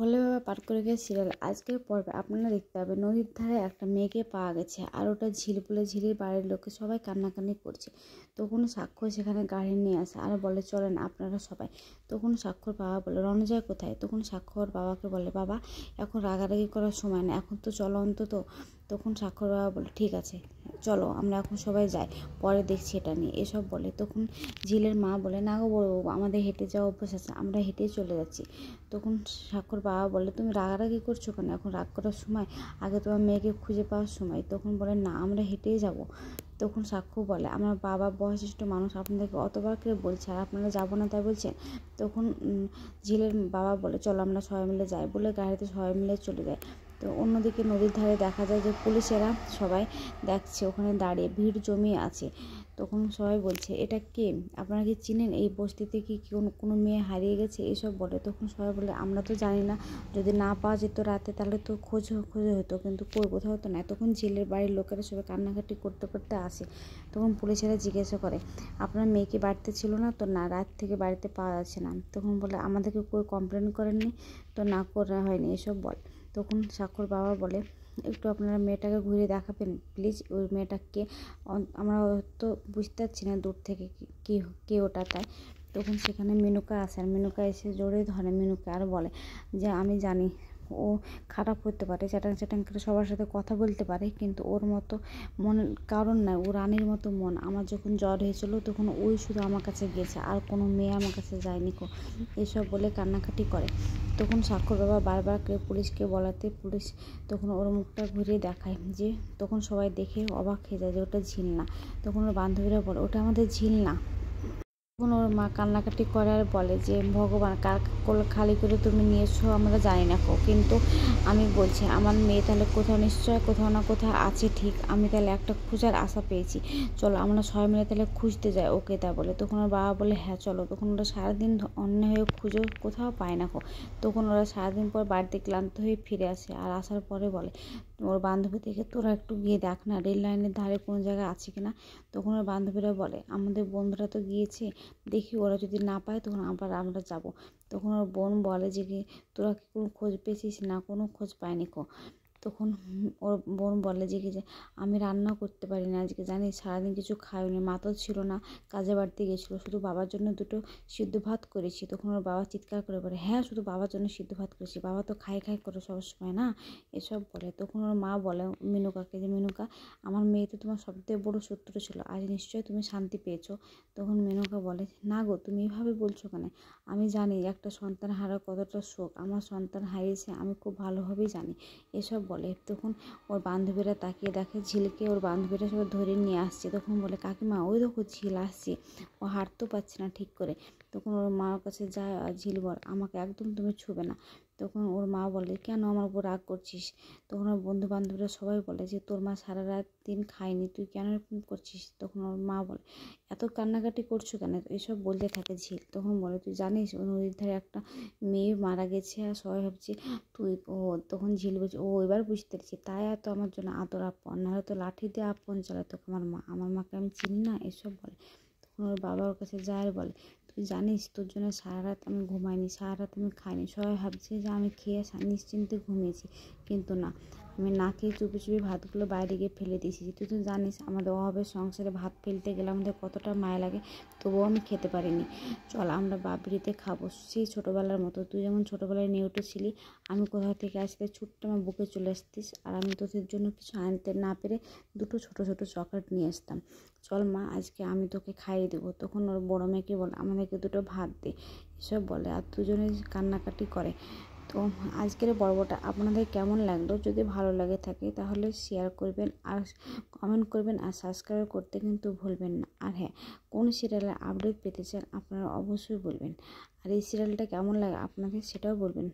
ভোলে বাবা পার করে গিয়ে সিরিয়াল আজকের পর্বে আপনারা দেখতে পাবেন নদীর ধারে একটা মেয়েকে পাওয়া গেছে, আর ওটা ঝিল বলে ঝিলের বাড়ির লোকে সবাই কান্নাকান্নি করছে। তখন সাক্ষ্য সেখানে গাড়ি নিয়ে আসে আর বলে চলেন আপনারা সবাই। তখন সাক্ষর বাবা বলে রণজয় কোথায়? তখন সাক্ষর বাবাকে বলে বাবা এখন রাগারাগি করার সময় না, এখন তো চলো অন্তত। তখন সাক্ষর বাবা বলে ঠিক আছে চলো আমরা এখন সবাই যাই, পরে দেখছি এটা নিয়ে এসব বলে। তখন ঝিলের মা বলে না গো বড়োবাবু, আমাদের হেঁটে যাওয়া অভ্যাস আছে, আমরা হেঁটেই চলে যাচ্ছি। তখন সাক্ষর বাবা বলে তুমি রাগারাগি করছো কেন? এখন রাগ করার সময়? আগে তোমার মেয়েকে খুঁজে পাওয়ার সময়। তখন বলে না আমরা হেঁটেই যাব। তখন সাক্ষ্য বলে আমার বাবা বয়োজ্যেষ্ঠ মানুষ, আপনাদেরকে অতবার করে বলছে আর আপনারা যাবো না তাই বলছেন। তখন ঝিলের বাবা বলে চলো আমরা সবাই মিলে যাই, বলে গাড়িতে সবাই মিলে চলে যায়। তো অন্যদিকে নদীর ধারে দেখা যায় যে পুলিশেরা সবাই দেখছে, ওখানে দাঁড়িয়ে ভিড় জমিয়ে আছে। তখন সবাই বলছে এটা কে? আপনারা কি চিনেন? এই বস্তিতে কি কোনো মেয়ে হারিয়ে গেছে? এসব বলে। তখন সবাই বলে আমরা তো জানি না, যদি না পাওয়া যেত রাতে তাহলে তো খোঁজে হতো, কিন্তু কই কোথাও তো নাই। তখন ঝিলের বাড়ির লোকেরা সবাই কান্নাকাটি করতে করতে আসে। তখন পুলিশেরা জিজ্ঞাসা করে আপনার মেয়ে কি বাড়িতে ছিল না? তো না, রাত থেকে বাড়িতে পাওয়া যাচ্ছে না। তখন বলে আমাদেরকে কই কমপ্লেন করেননি? তো না, করা হয়নি এসব বল। তখন সাক্ষর বাবা বলে একটু আপনারা মেয়েটাকে ঘুরে দেখাবেন প্লিজ, ওই মেয়েটাকে আমরা তো বুঝতে পারছি না দূর থেকে কে ওটা তাই। তখন সেখানে মেনকা আসে, আর মেনকা এসে জোরে ধরে মেনুকে আর বলে যে আমি জানি ও খারাপ করতে পারে, চ্যাটাং চ্যাটাং করে সবার সাথে কথা বলতে পারে, কিন্তু ওর মতো মনের কারণ নাই, ও রানীর মতো মন। আমার যখন জ্বর হয়েছিল তখন ওই শুধু আমার কাছে গেছে, আর কোনো মেয়ে আমার কাছে যায়নি কো। এসব বলে কান্নাকাটি করে। তখন সাক্ষর বাবা বারবার করে পুলিশকে বলাতে পুলিশ তখন ওর মুখটা ঘুরিয়ে দেখায় যে, তখন সবাই দেখে অবাক হয়ে যায় যে ওটা ঝিল না। তখন ওর বান্ধবীরা বলে ওটা আমাদের ঝিল না। তখন ওর মা কান্নাকাটি করে আর বলে যে ভগবান কার খালি করে তুমি নিয়েছো আমরা জানি না কো, কিন্তু আমি বলছি আমার মেয়ে তাহলে কোথাও নিশ্চয় কোথাও না কোথাও আছে, ঠিক আমি তাহলে একটা খোঁজার আশা পেয়েছি, চলো আমরা সবাই মিলে তাহলে খুঁজতে যাই ওকে তা বলে। তখন ওর বাবা বলে হ্যাঁ চলো। তখন ওরা সারাদিন অন্য হয়ে খুঁজো কোথাও পায় না কো। তখন ওরা সারাদিন পর বাড়িতে ক্লান্ত হয়ে ফিরে আসে, আর আসার পরে বলে ওর বান্ধবী থেকে তোরা একটু গিয়ে দেখ না রেল লাইনের ধারে কোনো জায়গায় আছে কিনা। তখন ওর বান্ধবীরা বলে আমাদের বন্ধুরা তো গিয়েছে, দেখি ওরা যদি না পায় তখন আবার আমরা যাব। তখন ওর বোন বলে যে কি তোরা কি কোনো খোঁজ পেয়েছিস? না, কোনো খোঁজ পায়নি কো। তখন ওর বোন বলে যে কি যে আমি রান্না করতে পারি না আজকে, জানিস সারাদিন কিছু খাইনি, মা তো ছিল না, কাজে বাড়তে গেছিলো, শুধু বাবার জন্য দুটো সিদ্ধ ভাত করেছি। তখন ওর বাবা চিৎকার করে বলে হ্যাঁ শুধু বাবার জন্য সিদ্ধ ভাত করেছি, বাবা তো খাই করে সবসময় না, এসব বলে। তখন ওর মা বলে মেনুকাকে যে মেনুকা আমার মেয়ে তো তোমার সবথেকে বড় শত্রু ছিল, আজ নিশ্চয়ই তুমি শান্তি পেয়েছো। তখন মেনকা বলে না গো তুমি এভাবে বলছো কেন? আমি জানি একটা সন্তান হারা কতটা শোক, আমার সন্তান হারিয়েছে আমি খুব ভালোভাবেই জানি, এসব বলে। তখন ওর বান্ধবীরা তাকিয়ে দেখে ঝিলকে ওর বান্ধবীরা সবাই ধরে নিয়ে আসছে। তখন বলে কাকিমা ওই দেখো ঝিল আসছে, ও হাঁটতেও পারছে না ঠিক করে। তখন ওর মার কাছে যায় আর ঝিল বল আমাকে একদম তুমি ছুবে না। তখন ওর মা বলে কেন আমার উপর রাগ করছিস? তখন ওর বন্ধু বান্ধবীরা সবাই বলে যে তোর মা সারা রাত দিন খায়নি, তুই কেন এরকম করছিস? তখন ওর মা বলে এত কান্নাকাটি করছো কেন? এসব বলতে থাকে ঝিল। তখন বলে তুই জানিস ওই নদীর ধারে একটা মেয়ে মারা গেছে, আর সবাই ভাবছে তুই ও। তখন ঝিল বলছে ও এবার বুঝতে পেরেছি, তাই এত আমার জন্য আদর আপন, নাহলে তো লাঠি দিয়ে আপন চালাতো আমার মা, আমার মাকে আমি চিনি না, এসব বলে। তখন ওর বাবা ওর কাছে যায় আর বলে তুই জানিস তোর জন্য সারা রাত আমি ঘুমাইনি, সারা রাত আমি খাইনি, সবাই ভাবছে যে আমি খেয়ে নিশ্চিন্তে ঘুমিয়েছি, কিন্তু না, আমি না খেয়ে চুপি চুপি ভাতগুলো বাইরে গিয়ে ফেলে দিয়েছি। তুই তো জানিস আমাদের অভাবের সংসারে ভাত ফেলতে গেলে আমাদের কতটা মায়া লাগে, তবুও আমি খেতে পারিনি, চল আমরা বাবরিতে খাবো সেই ছোটোবেলার মতো, তুই যেমন ছোটোবেলায় নিয়ে উঠেছিলি, আমি কোথা থেকে আসতে ছুট্টে আমার বুকে চলে আসতিস, আর আমি তোদের জন্য কিছু আনতে না পেরে দুটো ছোটো ছোটো চকলেট নিয়ে আসতাম, চল মা আজকে আমি তোকে খাইয়ে দেবো। তখন ওর বড়ো মেয়েকে বলে আমাদেরকে দুটো ভাত দে, এসব বলে, আর দুজনে কান্নাকাটি করে। তো আজকের পর্বটা আপনাদের কেমন লাগলো? যদি ভালো লাগে থাকে তাহলে শেয়ার করবেন আর কমেন্ট করবেন, আর সাবস্ক্রাইব করতে কিন্তু ভুলবেন না। আর হ্যাঁ, কোন সিরিয়ালের আপডেট পেতে চান আপনারা অবশ্যই বলবেন, আর এই সিরিয়ালটা কেমন লাগে আপনাদের সেটাও বলবেন।